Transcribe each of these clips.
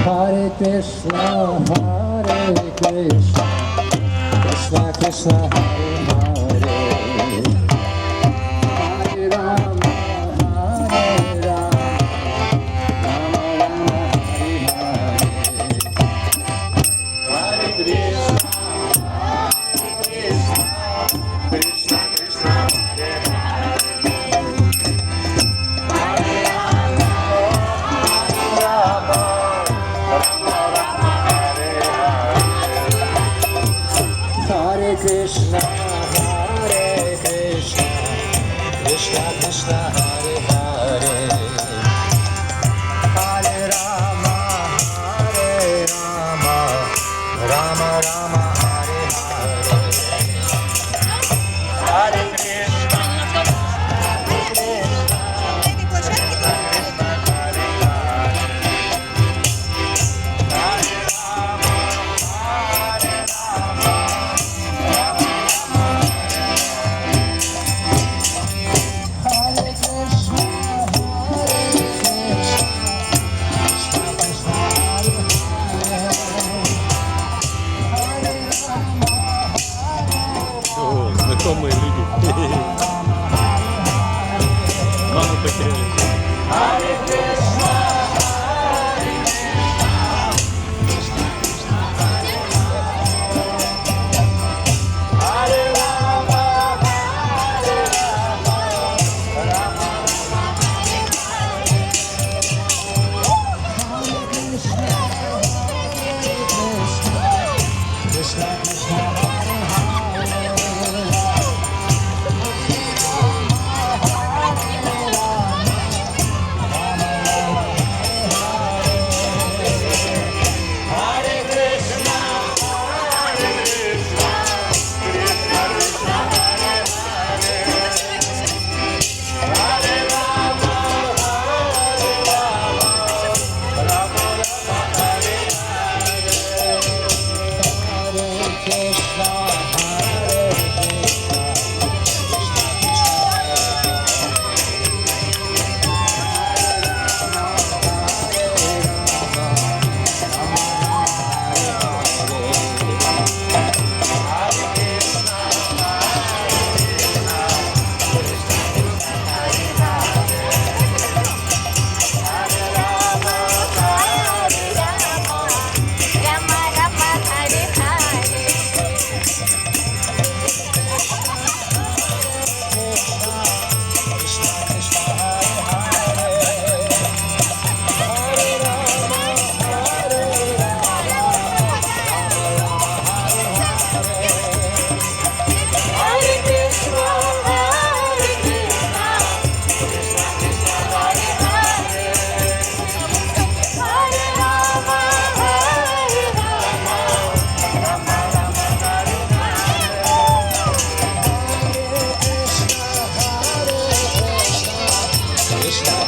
Hare Krishna, Hare Krishna, Krishna Krishna, Hare Hare, Hare Rama, Hare Rama, Rama Rama, Hare Hare, Hare Krishna, Krishna Krishna, Hare Hare Krishna, Hare Krishna, Krishna Krishna, Hare Hare, Hare Rama, Hare Rama, Rama Rama, Hare Hare, Hare Krishna, Знакомые люди. Маму потеряли. Hare Krishna, Hare Rama, Hare Rama, Rama Krishna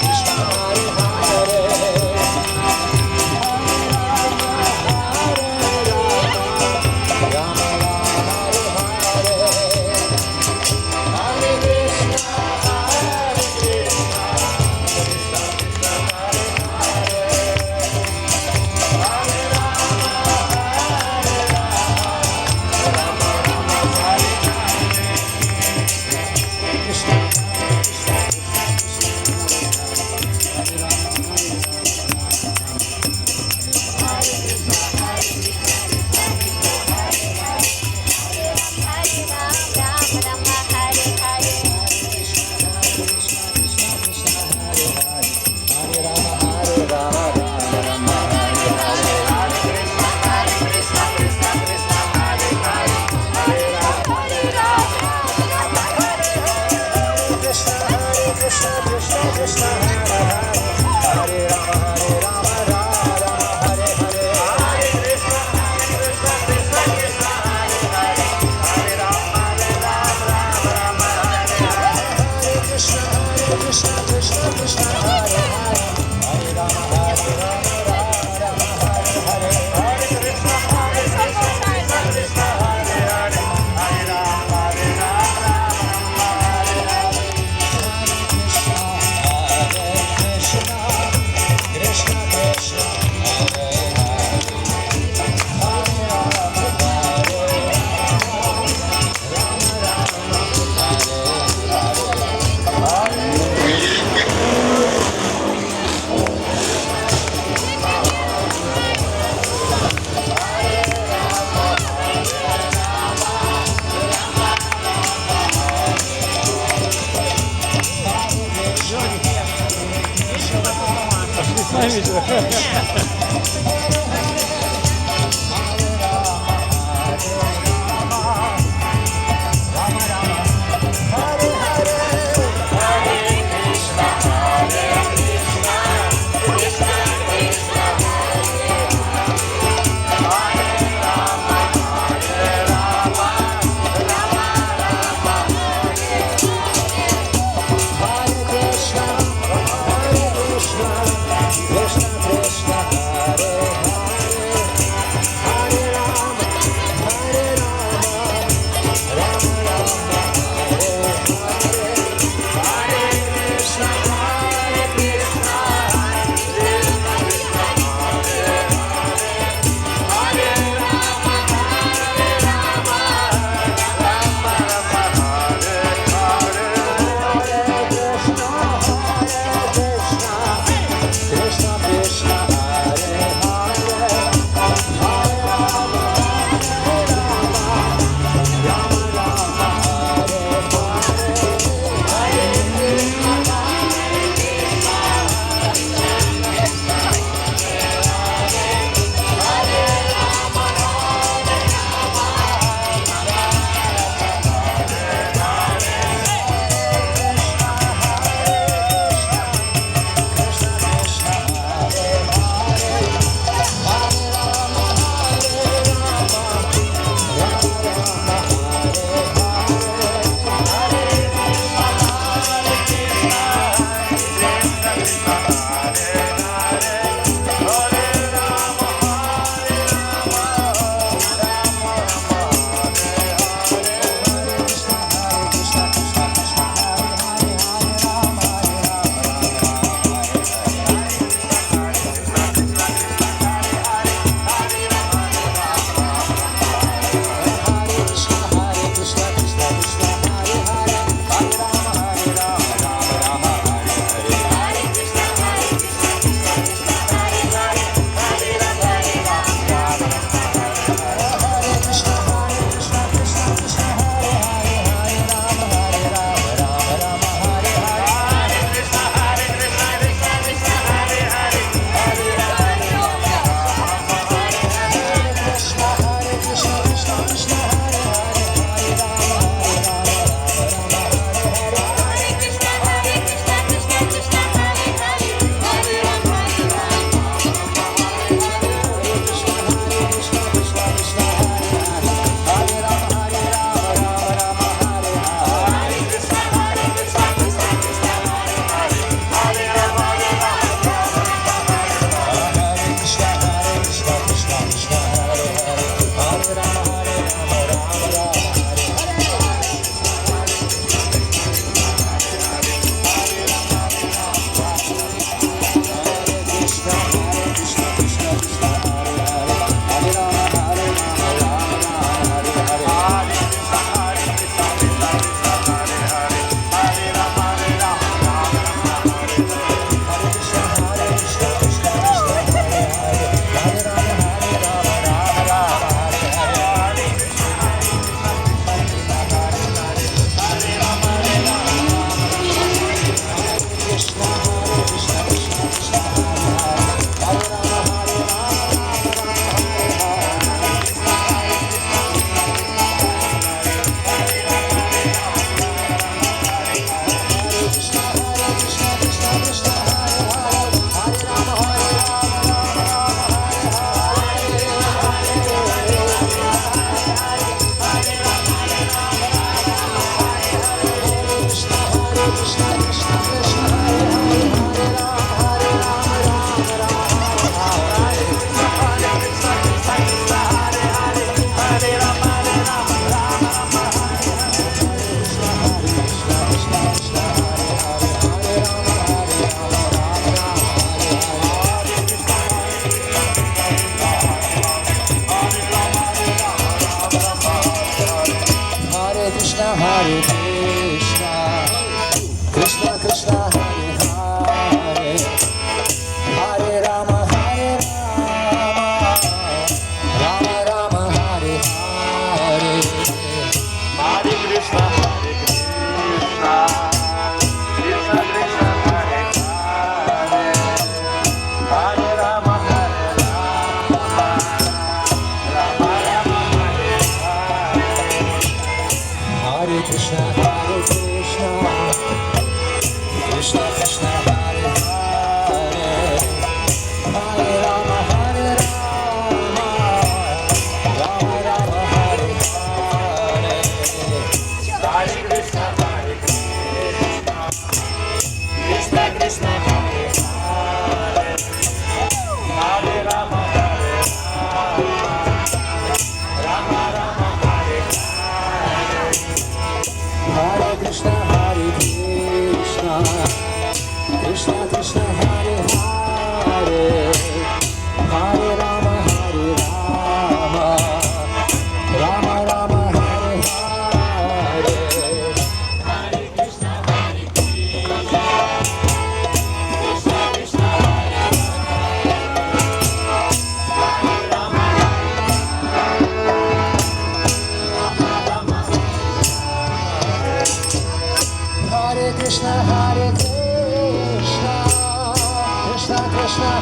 Krishna, Hare Hare Krishna, Hare Krishna, Krishna Krishna, Hare Hare Rama, Hare Rama, Rama Rama, Hare Hare Krishna, Hare Krishna, Krishna Самі ж. Hare Krishna, Hare Krishna, Krishna Krishna, Hare Hare.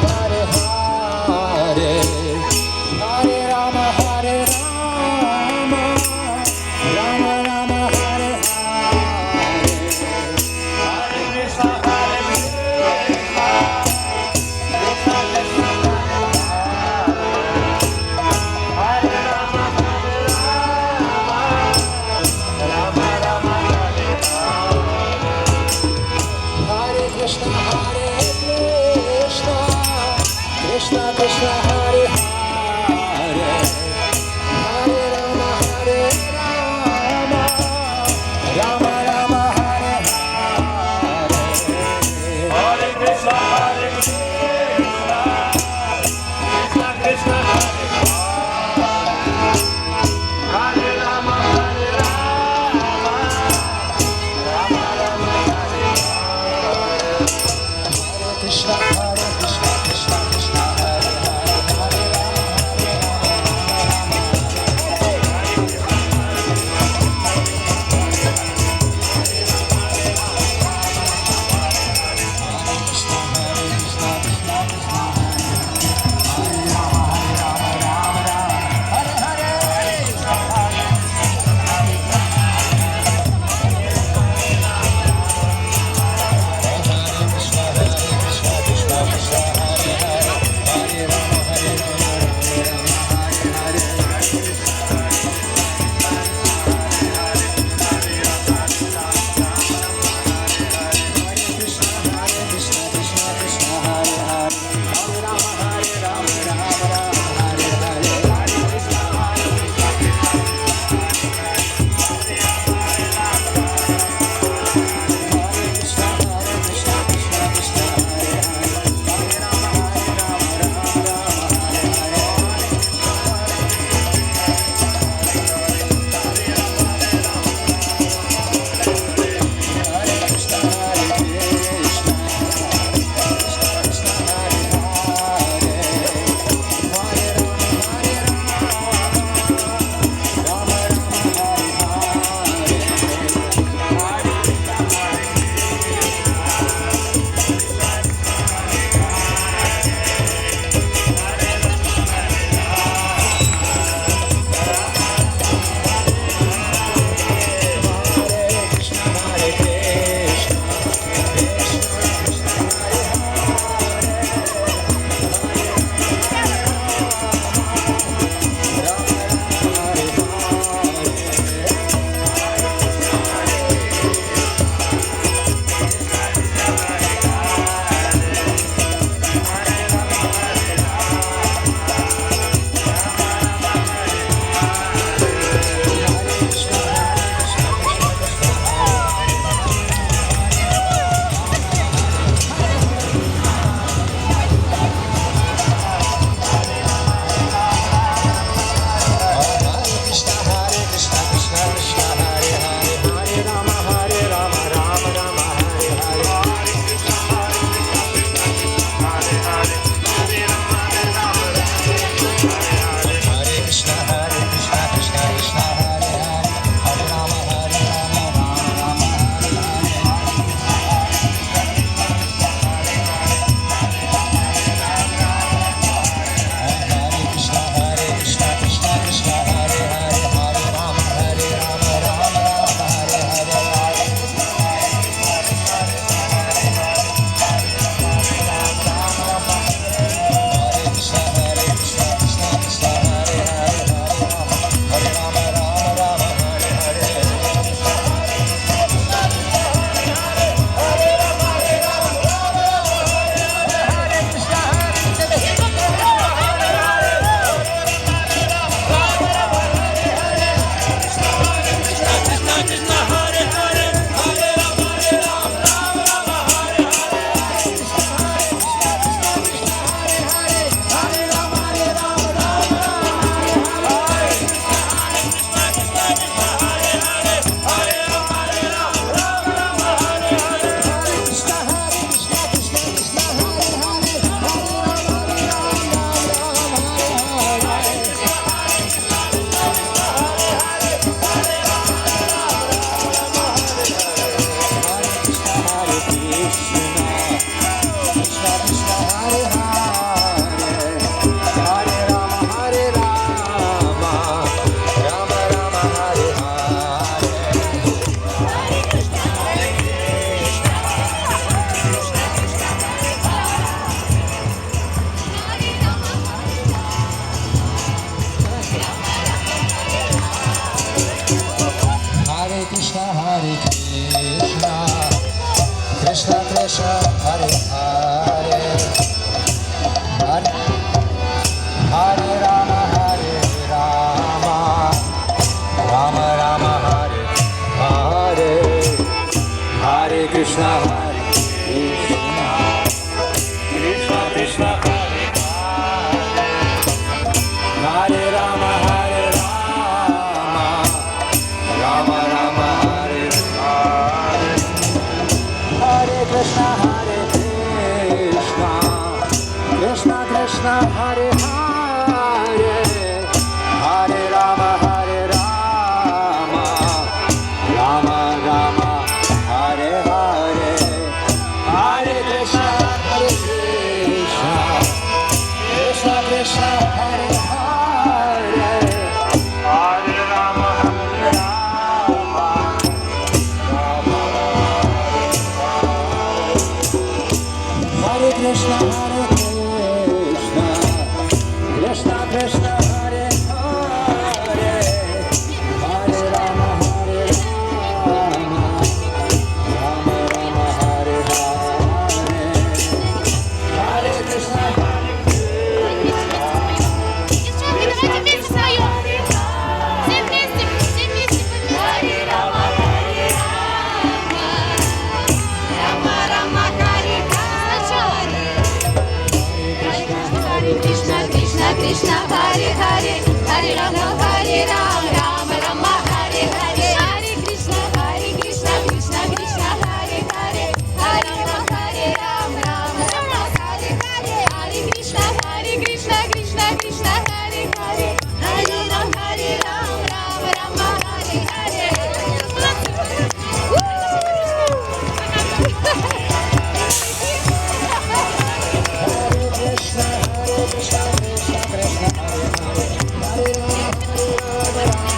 Hare Hare, Hare Rama, Hare Rama, Rama Rama, Hare Hare, Hare Krishna, Hare Krishna, Krishna Krishna, Hare Rama, Hare Rama, Rama Rama, Hare Hare, Hare Krishna, Hare Krishna, Krishna Krishna, Hare Hare, Hare Rama, Hare Rama, Rama Rama, Hare Hare, Hare Krishna, Hare Krishna, Krishna Krishna, Hare Hare, Hare Rama, Hare Rama, Rama Rama, Hare Hare, Hare Krishna, Hare Krishna, Krishna Krishna, Hare Hare, Krishna, Hare Hare, Hare Rama, Rama Rama, Hare Hare, Hare Krishna, Krishna Krishna, Hare Hare, Hare Rama, Hare Krishna, Hare Krishna, Krishna Krishna, Hare Hare, Hare Rama, Rama Rama, Hare Hare, Hare Krishna, Давайте вместе споем. Все вместе Харе Рама, Харе Рама, Рама, Харе Харе Кришна, Кришна, Кришна, Харе Харе, Харе Рама, Харе Рама, Рама, Харе Харе, Харе Кришна, Кришна, Кришна, Харе Харе, Харе Рама, Харе Рама, Рама, Харе Харе, Харе Кришна, Кришна, Кришна, Харе Харе, Харе Рама, Харе Рама, Рама, Харе Харе. Krishna, Krishna, Krishna, Hare Hare, Hare Rama, Hare Rama.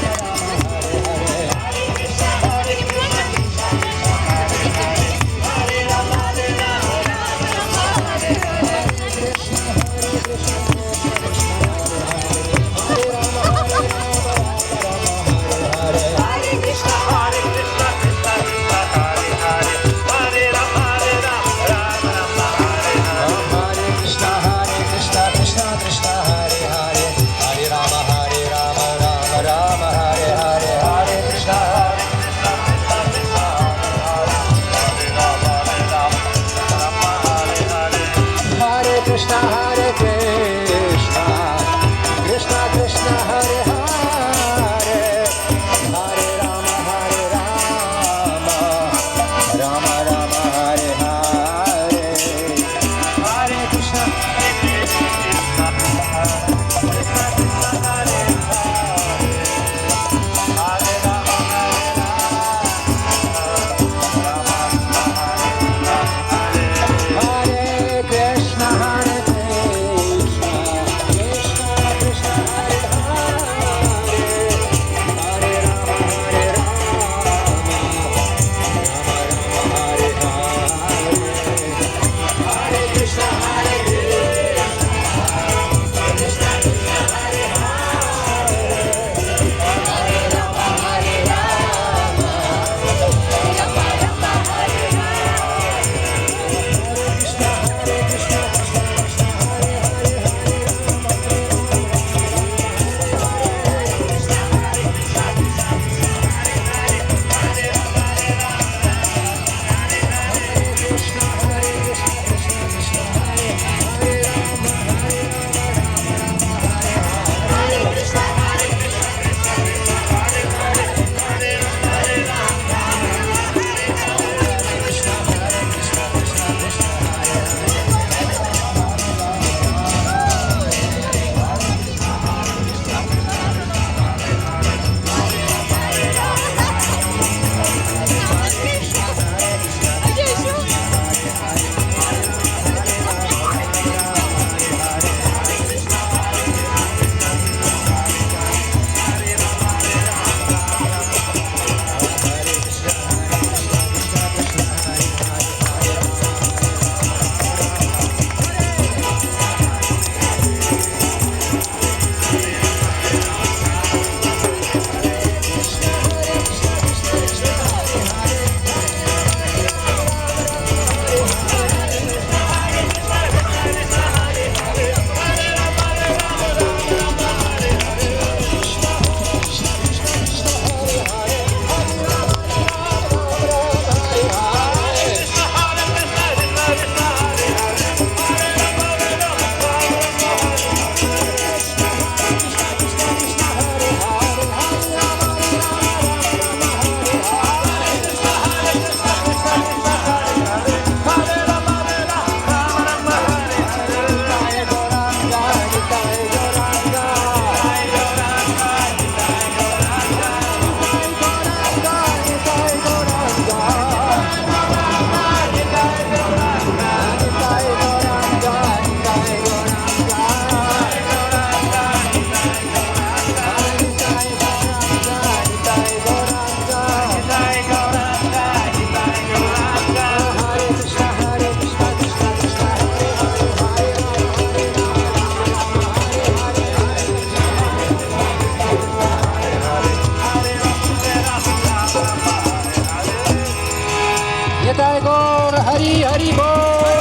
Nitai गौर हरि हरि बोल।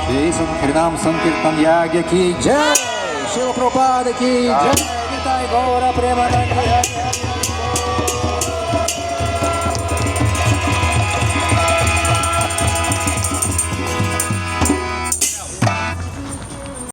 श्री संत हरिनाम संकीर्तन यज्ञ की जय, शिव प्रभुपाद की जय, निताय गौर प्रेमानंद हरि हरि।